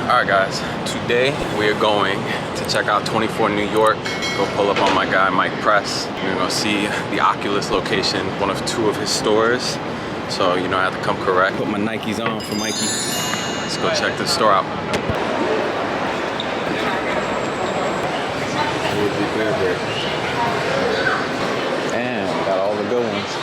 Alright guys, today we are going to check out 24 New York, go pull up on my guy Mike Press. We're gonna see the Oculus location, one of two of his stores. So you know I have to come correct. Put my Nikes on for Mikey. Let's go check this store out. Damn, got all the good ones.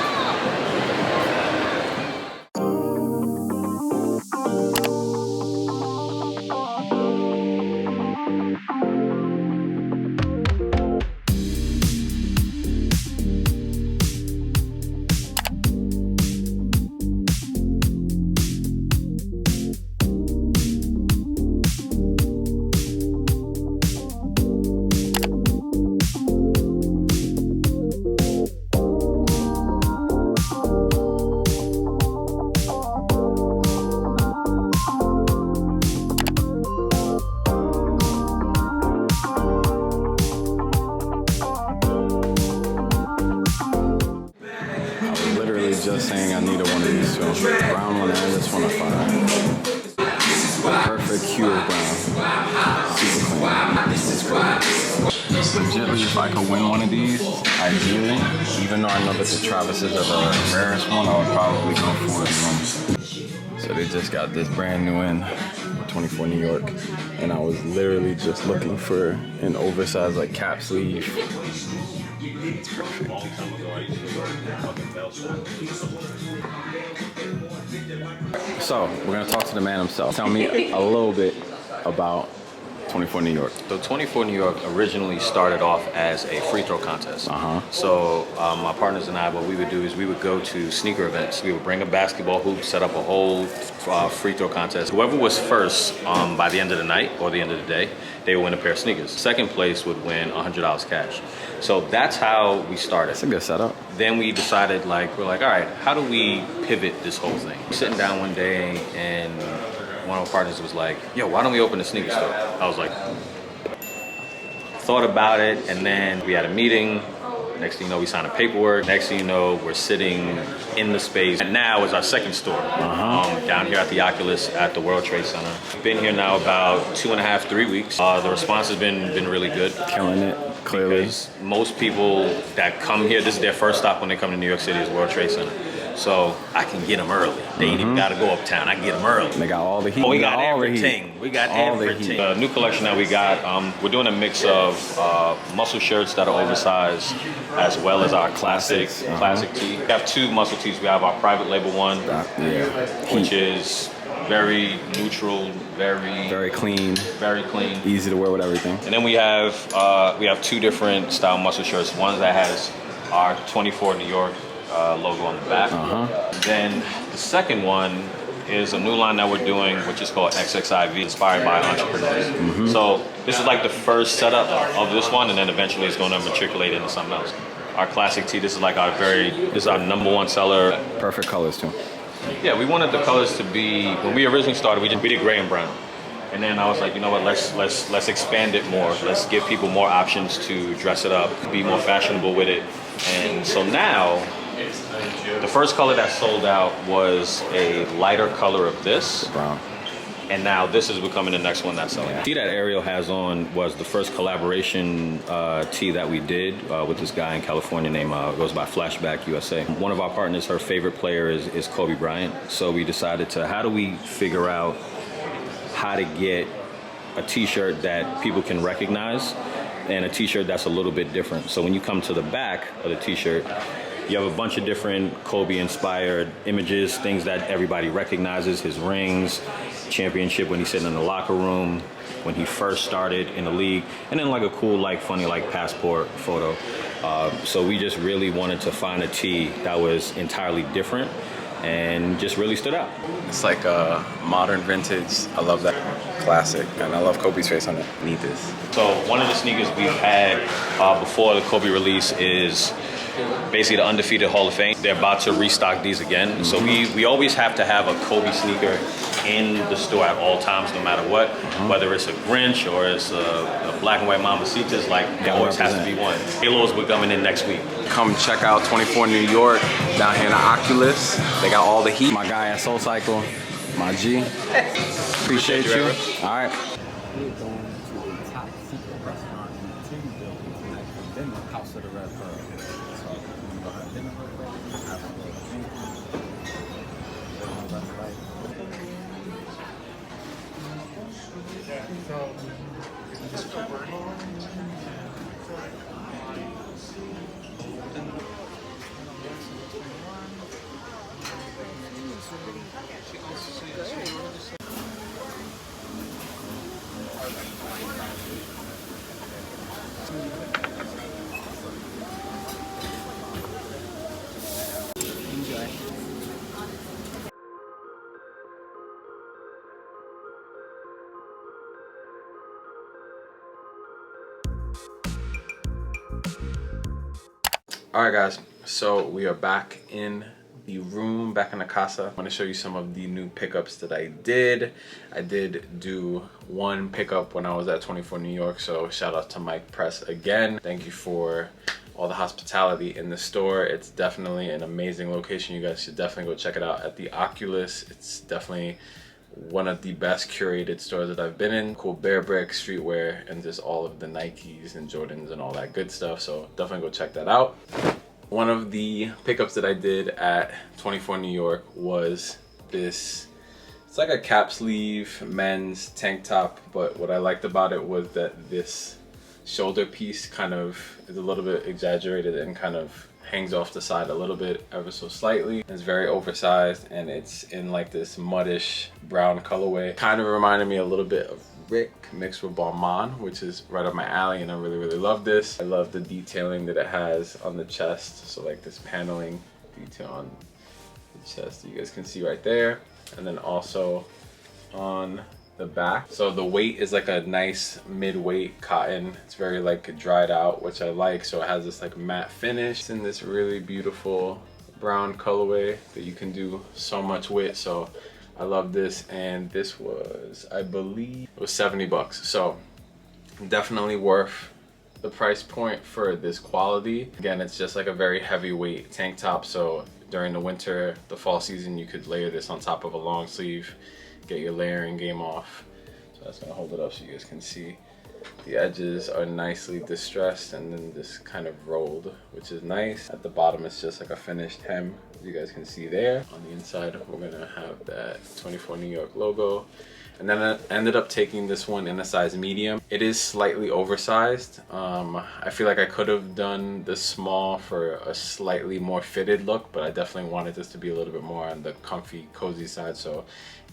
Just saying I need one of these two. Brown one and this one are fine. Perfect hue of brown. Super clean. This is great. Legitly, if I could win one of these, ideally, even though I know that the Travises are the rarest one, I would probably go for them. So they just got this brand new in 24 New York, and I was literally just looking for an oversized like cap sleeve. It's perfect. So, we're gonna talk to the man himself. Tell me a little bit about 24 New York. So 24 New York originally started off as a free throw contest. So my partners and I, what we would do is we would go to sneaker events. We would bring a basketball hoop, set up a whole free throw contest. Whoever was first by the end of the night or the end of the day, they would win a pair of sneakers. Second place would win $100 cash. So that's how we started. That's a good setup. Then we decided, we're like, all right, how do we pivot this whole thing? Sitting down one day and one of our partners was like, yo, why don't we open a sneaker store? I was like, thought about it, and then we had a meeting. Next thing you know, we signed a paperwork. Next thing you know, we're sitting in the space. And now is our second store down here at the Oculus at the World Trade Center. Been here now about 2.5, 3 weeks. The response has been really good. Killing it, clearly. Because most people that come here, this is their first stop when they come to New York City is World Trade Center. So I can get them early. They ain't even got to go uptown. I can get them early. They got all the heat. Oh, we got everything. We got everything. The new collection that we got, we're doing a mix of muscle shirts that are oversized, as well as our classic tee. We have two muscle tees. We have our private label one, which is very neutral, very clean, easy to wear with everything. And then we have two different style muscle shirts. One that has our 24 New York logo on the back. Then the second one is a new line that we're doing, which is called XXIV, inspired by entrepreneurs. So this is like the first setup of this one, and then eventually it's going to matriculate into something else. Our classic tee, this is like this is our #1 seller. Perfect colors too. Yeah, we wanted the colors to be, when we originally started, we did gray and brown. And then I was like, you know what, let's expand it more. Let's give people more options to dress it up, be more fashionable with it. And so now, the first color that sold out was a lighter color of this. Brown. And now this is becoming the next one that's selling. The tee that Ariel has on was the first collaboration tee that we did with this guy in California named, goes by Flashback USA. One of our partners, her favorite player is Kobe Bryant. So we decided how do we figure out how to get a t-shirt that people can recognize and a t-shirt that's a little bit different. So when you come to the back of the t-shirt, you have a bunch of different Kobe-inspired images, things that everybody recognizes, his rings, championship when he's sitting in the locker room, when he first started in the league, and then like a cool, funny, passport photo. So we just really wanted to find a tee that was entirely different and just really stood out. It's like a modern vintage. I love that. Classic, and I love Kobe's face on it. Need this. So one of the sneakers we've had before the Kobe release is basically the undefeated Hall of Fame. They're about to restock these again. So we always have to have a Kobe sneaker in the store at all times, no matter what. Whether it's a Grinch or it's a black and white Mamacitas, there always has to be one. Halos we're coming in next week. Come check out 24 New York down here in the Oculus. They got all the heat. My guy at SoulCycle. My G. Appreciate you. All right. We're going to a top secret restaurant in the Tin building tonight for dinner, House of the Red Pearl. So we're gonna go have dinner real quick, have a little drink. All right, guys. So we are back in the room, back in the casa. I want to show you some of the new pickups that I did. I did do one pickup when I was at 24 New York. So shout out to Mike Press again. Thank you for all the hospitality in the store. It's definitely an amazing location. You guys should definitely go check it out at the Oculus. It's definitely one of the best curated stores that I've been in. Cool bear brick, streetwear, and just all of the Nikes and Jordans and all that good stuff. So definitely go check that out. One of the pickups that I did at 24 New York was this. It's like a cap sleeve men's tank top, but what I liked about it was that this shoulder piece kind of is a little bit exaggerated and kind of hangs off the side a little bit, ever so slightly. It's very oversized and it's in like this muddish brown colorway. Kind of reminded me a little bit of Rick mixed with Balmain, which is right up my alley, and I really love this. I love the detailing that it has on the chest. So like this paneling detail on the chest that you guys can see right there. And then also on the back. So the weight is like a nice mid-weight cotton. It's very like dried out, which I like. So it has this like matte finish. It's in this really beautiful brown colorway that you can do so much with. So I love this, and this was, I believe, it was 70 bucks. So definitely worth the price point for this quality. Again, it's just like a very heavyweight tank top. So during the winter, the fall season, you could layer this on top of a long sleeve, get your layering game off. So that's gonna hold it up so you guys can see. The edges are nicely distressed and then this kind of rolled, which is nice. At the bottom, it's just like a finished hem, as you guys can see there. On the inside, we're gonna have that 24 New York logo. And then I ended up taking this one in a size medium. It is slightly oversized. I feel like I could have done the small for a slightly more fitted look, but I definitely wanted this to be a little bit more on the comfy, cozy side. So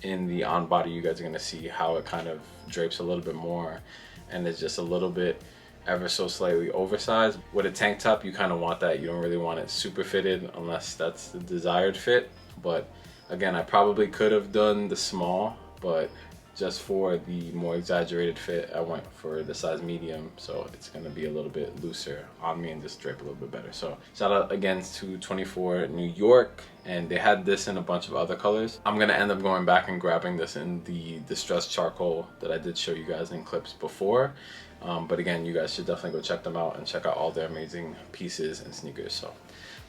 in the on body, you guys are gonna see how it kind of drapes a little bit more, and it's just a little bit ever so slightly oversized. With a tank top, you kind of want that. You don't really want it super fitted unless that's the desired fit. But again, I probably could have done the small, but just for the more exaggerated fit, I went for the size medium, so it's gonna be a little bit looser on me and just drape a little bit better. So shout out again to 24 New York, and they had this in a bunch of other colors. I'm gonna end up going back and grabbing this in the distressed charcoal that I did show you guys in clips before. But again, you guys should definitely go check them out and check out all their amazing pieces and sneakers. So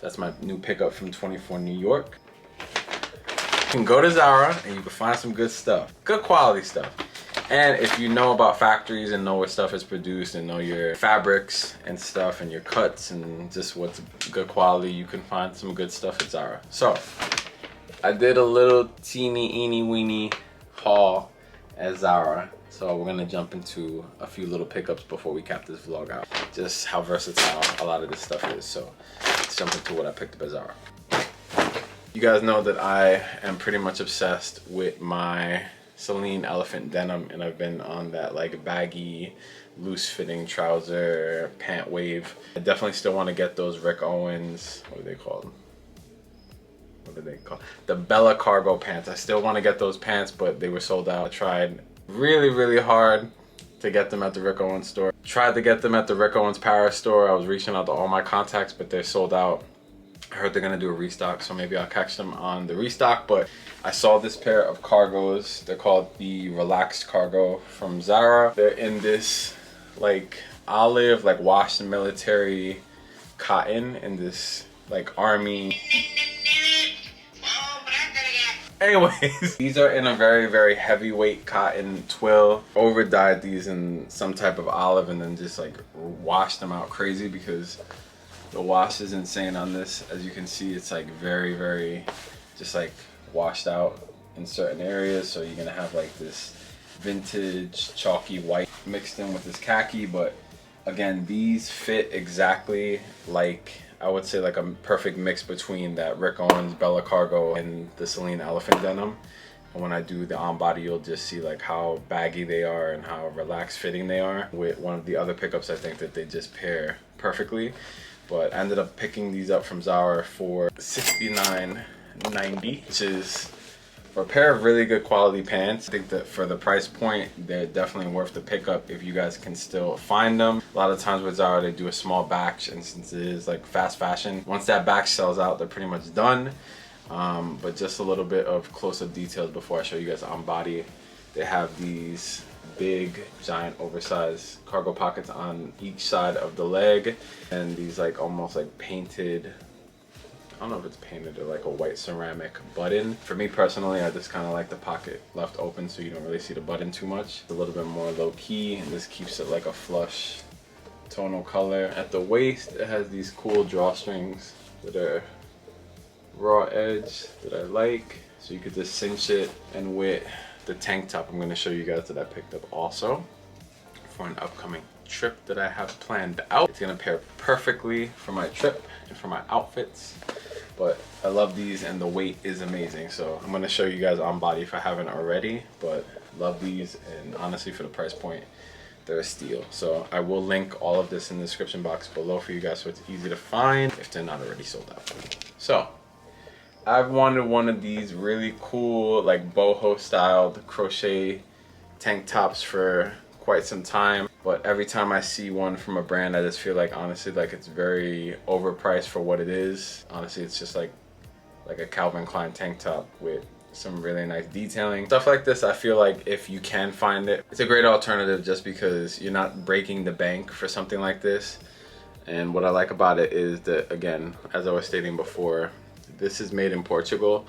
that's my new pickup from 24 New York. You can go to Zara and you can find some good stuff, good quality stuff. And if you know about factories and know where stuff is produced and know your fabrics and stuff and your cuts and just what's good quality, you can find some good stuff at Zara. So I did a little teeny weeny haul at Zara. So we're gonna jump into a few little pickups before we cap this vlog out. Just how versatile a lot of this stuff is. So let's jump into what I picked up at Zara. You guys know that I am pretty much obsessed with my Celine elephant denim, and I've been on that like baggy, loose fitting trouser pant wave. I definitely still want to get those Rick Owens, what are they called? What are they called? The Bella cargo pants. I still want to get those pants, but they were sold out. I tried really hard to get them at the Rick Owens store. Tried to get them at the Rick Owens Paris store. I was reaching out to all my contacts, but they're sold out. I heard they're gonna do a restock, so maybe I'll catch them on the restock. But I saw this pair of cargos. They're called the Relaxed Cargo from Zara. They're in this like olive, like washed military cotton, in this like army Anyways, these are in a very, very heavyweight cotton twill. Over dyed these in some type of olive and then just like washed them out crazy because the wash is insane on this. As you can see, it's like very, very just like washed out in certain areas. So you're gonna have like this vintage chalky white mixed in with this khaki. But again, these fit exactly like, I would say like a perfect mix between that Rick Owens Bella Cargo and the Celine Elephant Denim. And when I do the on body, you'll just see like how baggy they are and how relaxed fitting they are. With one of the other pickups, I think that they just pair perfectly. But I ended up picking these up from Zara for $69.90, which is for a pair of really good quality pants. I think that for the price point, they're definitely worth the pickup if you guys can still find them. A lot of times with Zara, they do a small batch, and since it is like fast fashion, once that batch sells out, they're pretty much done. But just a little bit of close-up details before I show you guys on body. They have these big, giant, oversized cargo pockets on each side of the leg, and these like almost like painted, I don't know if it's painted or like a white ceramic button. For me personally, I just kind of like the pocket left open so you don't really see the button too much. It's a little bit more low key, and this keeps it like a flush tonal color. At the waist, it has these cool drawstrings that are raw edge that I like, so you could just cinch it. And with the tank top I'm going to show you guys that I picked up also for an upcoming trip that I have planned out. It's going to pair perfectly for my trip and for my outfits. But I love these and the weight is amazing, so I'm going to show you guys on body if I haven't already. But love these, and honestly for the price point, they're a steal. So I will link all of this in the description box below for you guys so it's easy to find if they're not already sold out. So I've wanted one of these really cool like boho styled crochet tank tops for quite some time, but every time I see one from a brand, I just feel like honestly like it's very overpriced for what it is. Honestly, it's just like a Calvin Klein tank top with some really nice detailing. Stuff like this, I feel like if you can find it, it's a great alternative just because you're not breaking the bank for something like this. And what I like about it is that, again, as I was stating before, this is made in Portugal,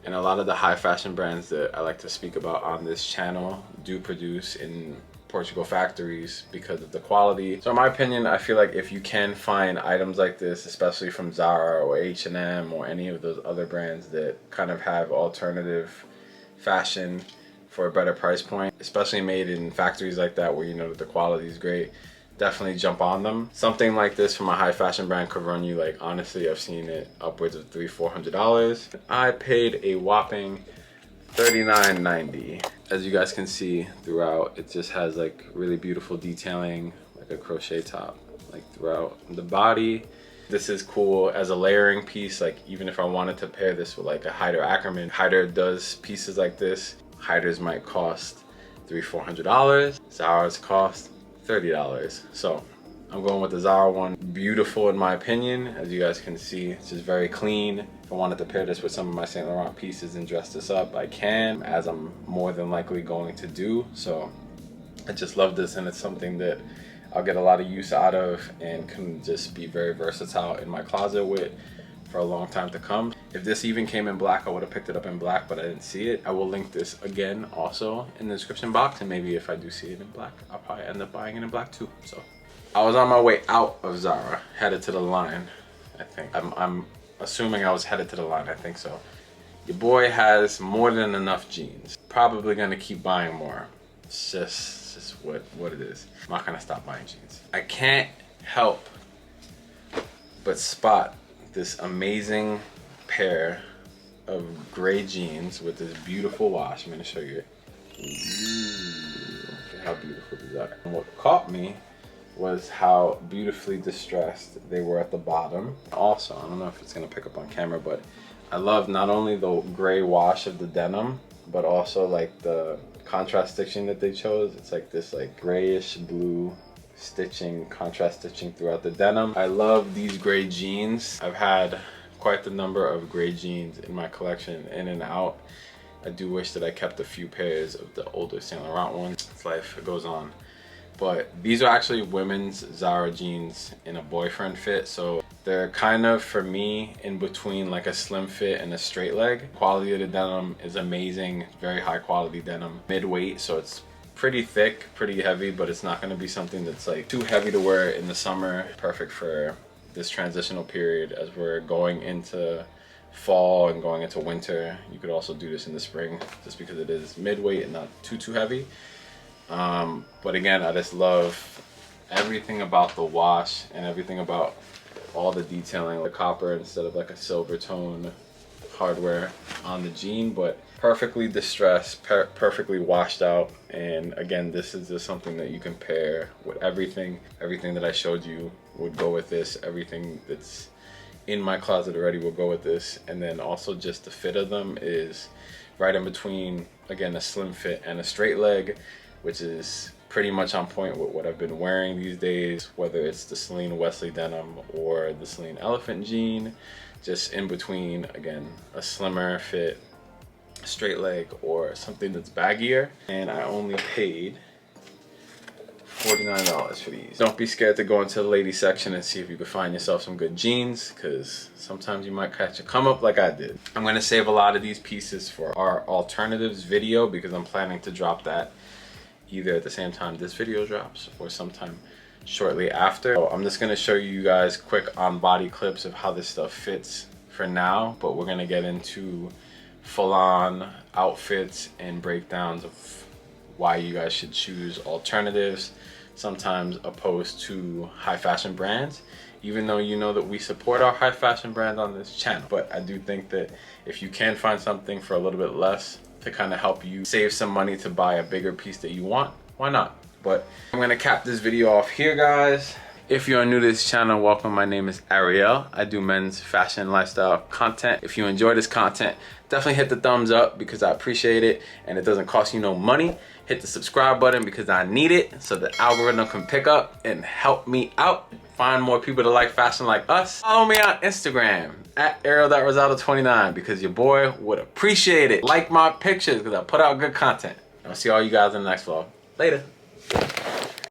and a lot of the high fashion brands that I like to speak about on this channel do produce in Portugal factories because of the quality. So in my opinion, I feel like if you can find items like this, especially from Zara or H&M or any of those other brands that kind of have alternative fashion for a better price point, especially made in factories like that where you know that the quality is great, definitely jump on them. Something like this from a high fashion brand could run you, like, honestly, I've seen it upwards of $300-400. I paid a whopping $39.90. As you guys can see throughout, it just has like really beautiful detailing, like a crochet top, like throughout the body. This is cool as a layering piece. Like even if I wanted to pair this with like a Heider Ackerman, Heider does pieces like this. Heiders might cost $300-400. Zara's cost $30. So I'm going with the Zara one. Beautiful in my opinion. As you guys can see, it's just very clean. If I wanted to pair this with some of my Saint Laurent pieces and dress this up, I can, as I'm more than likely going to do. So I just love this, and it's something that I'll get a lot of use out of and can just be very versatile in my closet with for a long time to come. If this even came in black, I would have picked it up in black, but I didn't see it. I will link this again also in the description box, and maybe if I do see it in black, I'll probably end up buying it in black too. So I was on my way out of Zara, headed to the line, I think. I'm assuming I was headed to the line, I think so. Your boy has more than enough jeans. Probably gonna keep buying more. It's just what it is. I'm not gonna stop buying jeans. I can't help but spot this amazing pair of gray jeans with this beautiful wash. I'm gonna show you. Ooh, look at how beautiful these are. And what caught me was how beautifully distressed they were at the bottom. Also, I don't know if it's gonna pick up on camera, but I love not only the gray wash of the denim, but also like the contrast stitching that they chose. It's like this like grayish blue stitching, contrast stitching throughout the denim. I love these gray jeans. I've had quite the number of gray jeans in my collection, in and out. I do wish that I kept a few pairs of the older Saint Laurent ones. It's life, it goes on. But these are actually women's Zara jeans in a boyfriend fit, so They're kind of, for me, in between like a slim fit and a straight leg. Quality of the denim is amazing, very high quality denim. Mid-weight, so it's pretty thick, pretty heavy, but it's not gonna be something that's like too heavy to wear in the summer. Perfect for this transitional period as we're going into fall and going into winter. You could also do this in the spring just because it is mid-weight and not too heavy. But again, I just love everything about the wash and everything about all the detailing, the copper instead of like a silver tone hardware on the jean, but perfectly distressed, perfectly washed out. And again, this is just something that you can pair with everything that I showed you would go with this. Everything that's in my closet already will go with this. And then also just the fit of them is right in between, again, a slim fit and a straight leg, which is pretty much on point with what I've been wearing these days, whether it's the Celine Wesley denim or the Celine Elephant jean, just in between, again, a slimmer fit, straight leg, or something that's baggier. And I only paid $49 for these. Don't be scared to go into the ladies section and see if you can find yourself some good jeans, because sometimes you might catch a come up like I did. I'm gonna save a lot of these pieces for our alternatives video because I'm planning to drop that either at the same time this video drops or sometime shortly after. So I'm just gonna show you guys quick on body clips of how this stuff fits for now, but we're gonna get into full-on outfits and breakdowns of why you guys should choose alternatives, sometimes opposed to high fashion brands, even though you know that we support our high fashion brand on this channel. But I do think that if you can find something for a little bit less to kind of help you save some money to buy a bigger piece that you want, why not? But I'm gonna cap this video off here, guys. If you are new to this channel, welcome. My name is Ariel. I do men's fashion lifestyle content. If you enjoy this content, definitely hit the thumbs up because I appreciate it and it doesn't cost you no money. Hit the subscribe button because I need it so the algorithm can pick up and help me out, find more people that like fashion like us. Follow me on Instagram at Ariel.Rosado29 because your boy would appreciate it. Like my pictures because I put out good content. I'll see all you guys in the next vlog. Later.